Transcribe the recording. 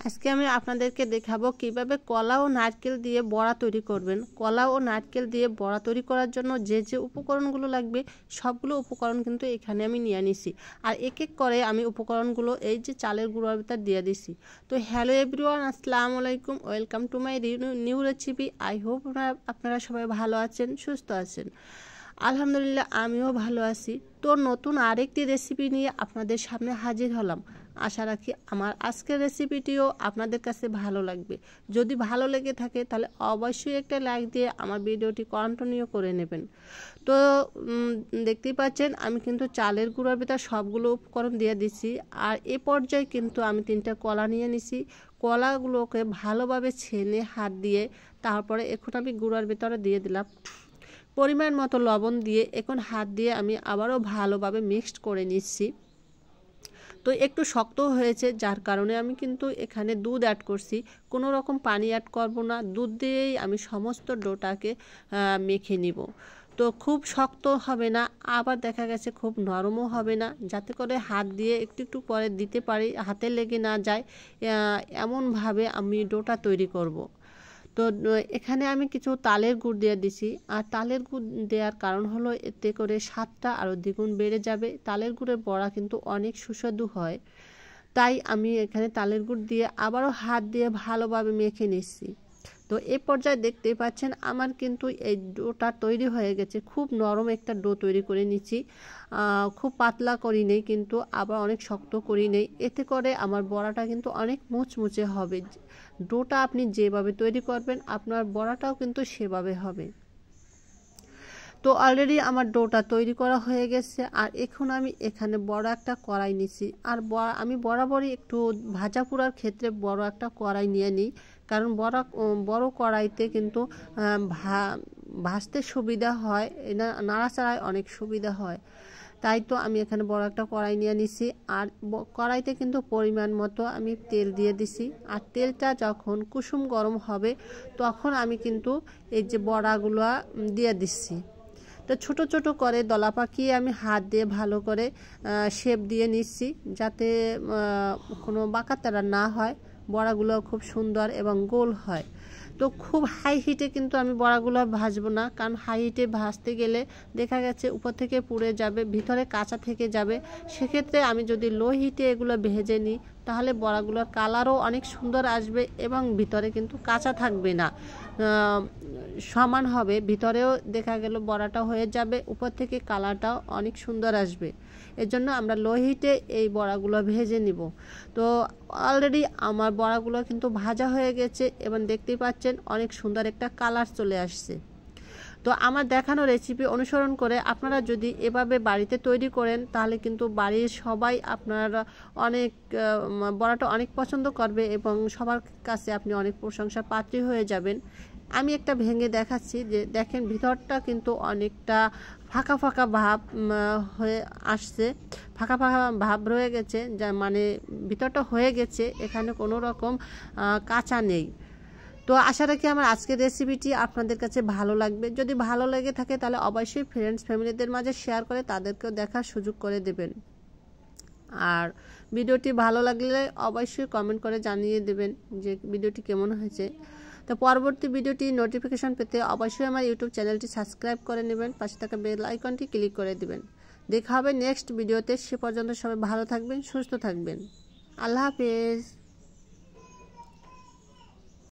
আজকে আমি আপনাদেরকে দেখাবো কিভাবে কলা ও নারকেল দিয়ে বড়া তৈরি করবেন। কলা ও নারকেল দিয়ে বড়া তৈরি করার জন্য যে যে উপকরণগুলো লাগবে সবগুলো উপকরণ কিন্তু এখানে আমি নিয়ে নিছি। আর এক এক করে আমি উপকরণগুলো এই যে চালের গুঁড়োর ভিতর দিয়ে দিছি। তো হ্যালো এভরিওয়ান, আসসালামু আলাইকুম, welcome to my new recipe. I hope আপনারা সবাই ভালো আছেন, সুস্থ আছেন। আলহামদুলিল্লাহ আমিও ভালো আছি। তো নতুন আরেকটি রেসিপি নিয়ে আপনাদের সামনে হাজির হলাম। আশা রাখি আমার আজকের রেসিপিটিও আপনাদের কাছে ভালো লাগবে। যদি ভালো লেগে থাকে তাহলে অবশ্যই একটা লাইক দিয়ে আমার ভিডিওটি কন্টিনিউ করে নেবেন। তো দেখতেই পাচ্ছেন আমি কিন্তু চালের গুঁড়োর ভিতর সবগুলো উপকরণ দিয়ে দিছি। আর এ পর্যায়ে কিন্তু আমি 3টা কলা নিয়ে নিছি। কলাগুলোকে ভালোভাবে ছেনে হাত দিয়ে তারপরে এখন আমি গুঁড়োর ভিতরে দিয়ে দিলাম। পরিমাণ মতো লবণ দিয়ে এখন হাত দিয়ে আমি আবারও ভালোভাবে মিক্সড করে নিচ্ছি। তো একটু শক্ত হয়েছে, যার কারণে আমি কিন্তু এখানে দুধ অ্যাড করছি। কোনো রকম পানি অ্যাড করব না, দুধ দিয়েই আমি সমস্ত ডোটাকে মেখে নিব। তো খুব শক্ত হবে না, আবার দেখা গেছে খুব নরমও হবে না, যাতে করে হাত দিয়ে একটু একটু পরে দিতে পারি, হাতে লেগে না যায়, এমনভাবে আমি ডোটা তৈরি করব। তো এখানে আমি কিছু তালের গুড় দিয়ে দিছি। আর তালের গুড় দেওয়ার কারণ হলো এতে করে স্বাদটা আরও দ্বিগুণ বেড়ে যাবে। তালের গুড়ের বড়া কিন্তু অনেক সুস্বাদু হয়, তাই আমি এখানে তালের গুড় দিয়ে আবারও হাত দিয়ে ভালোভাবে মেখে নিচ্ছি। তো এই পর্যায়ে দেখতেই পাচ্ছেন আমার কিন্তু এই ডোটা তৈরি হয়ে গেছে। খুব নরম একটা ডো তৈরি করে নিচ্ছি, খুব পাতলা করি নেই কিন্তু আবার অনেক শক্ত করি নেই। এতে করে আমার বড়াটা কিন্তু অনেক মুচমুচে হবে। ডোটা আপনি যেভাবে তৈরি করবেন আপনার বড়াটাও কিন্তু সেভাবে হবে। তো অলরেডি আমার ডোটা তৈরি করা হয়ে গেছে। আর এখন আমি এখানে বড় একটা কড়াই নিছি। আর আমি বরাবরই একটু ভাজা পোড়ার ক্ষেত্রে বড় একটা কড়াই নিয়ে নিই, কারণ বড় কড়াইতে কিন্তু ভাজতে সুবিধা হয়, নাড়াচাড়ায় অনেক সুবিধা হয়। তাই তো আমি এখানে বড় একটা কড়াই নিয়ে নিছি। আর কড়াইতে কিন্তু পরিমাণ মতো আমি তেল দিয়ে দিছি। আর তেলটা যখন কুসুম গরম হবে তখন আমি কিন্তু এই যে বড়াগুলো দিয়ে দিচ্ছি। তো ছোট ছোট করে দলা পাকিয়ে আমি হাত দিয়ে ভালো করে শেপ দিয়ে নিচ্ছি, যাতে কোনো বাঁকাতারা না হয়, বড়াগুলো খুব সুন্দর এবং গোল হয়। তো খুব হাই হিটে কিন্তু আমি বড়াগুলো ভাজবো না, কারণ হাই হিটে ভাজতে গেলে দেখা গেছে উপর থেকে পুড়ে যাবে, ভিতরে কাঁচা থেকে যাবে। সেক্ষেত্রে আমি যদি লো হিটে এগুলো ভেজে নিই তাহলে বড়াগুলোর কালারও অনেক সুন্দর আসবে এবং ভিতরে কিন্তু কাঁচা থাকবে না, সমান হবে। ভিতরেও দেখা গেল বড়াটা হয়ে যাবে, উপর থেকে কালারটাও অনেক সুন্দর আসবে। এর জন্য আমরা লো হিটে এই বড়াগুলো ভেজে নিব। তো অলরেডি আমার বড়াগুলো কিন্তু ভাজা হয়ে গেছে এবং দেখতেই পাচ্ছেন অনেক সুন্দর একটা কালার চলে আসছে। তো আমার দেখানো রেসিপি অনুসরণ করে আপনারা যদি এভাবে বাড়িতে তৈরি করেন তাহলে কিন্তু বাড়ির সবাই আপনারা বড়াটা অনেক পছন্দ করবে এবং সবার কাছে আপনি অনেক প্রশংসার পাত্রী হয়ে যাবেন। আমি একটা ভেঙে দেখাচ্ছি, যে দেখেন ভিতরটা কিন্তু অনেকটা ফাঁকা ফাঁকা ভাব হয়ে আসছে, ফাঁকা ফাঁকা ভাব রয়ে গেছে, যা মানে ভিতরটা হয়ে গেছে, এখানে কোনো রকম কাঁচা নেই। তো আশা রাখি আমার আজকের রেসিপিটি আপনাদের কাছে ভালো লাগবে। যদি ভালো লেগে থাকে তাহলে অবশ্যই ফ্রেন্ডস ফ্যামিলিদের মাঝে শেয়ার করে তাদেরকেও দেখার সুযোগ করে দেবেন। আর ভিডিওটি ভালো লাগলে অবশ্যই কমেন্ট করে জানিয়ে দেবেন যে ভিডিওটি কেমন হয়েছে। তো পরবর্তী ভিডিওটি নোটিফিকেশন পেতে অবশ্যই আমার ইউটিউব চ্যানেলটি সাবস্ক্রাইব করে নেবেন, পাশে থাকা বেল আইকনটি ক্লিক করে দেবেন। দেখা হবে নেক্সট ভিডিওতে। সে পর্যন্ত সবাই ভালো থাকবেন, সুস্থ থাকবেন। আল্লাহ হাফেজ।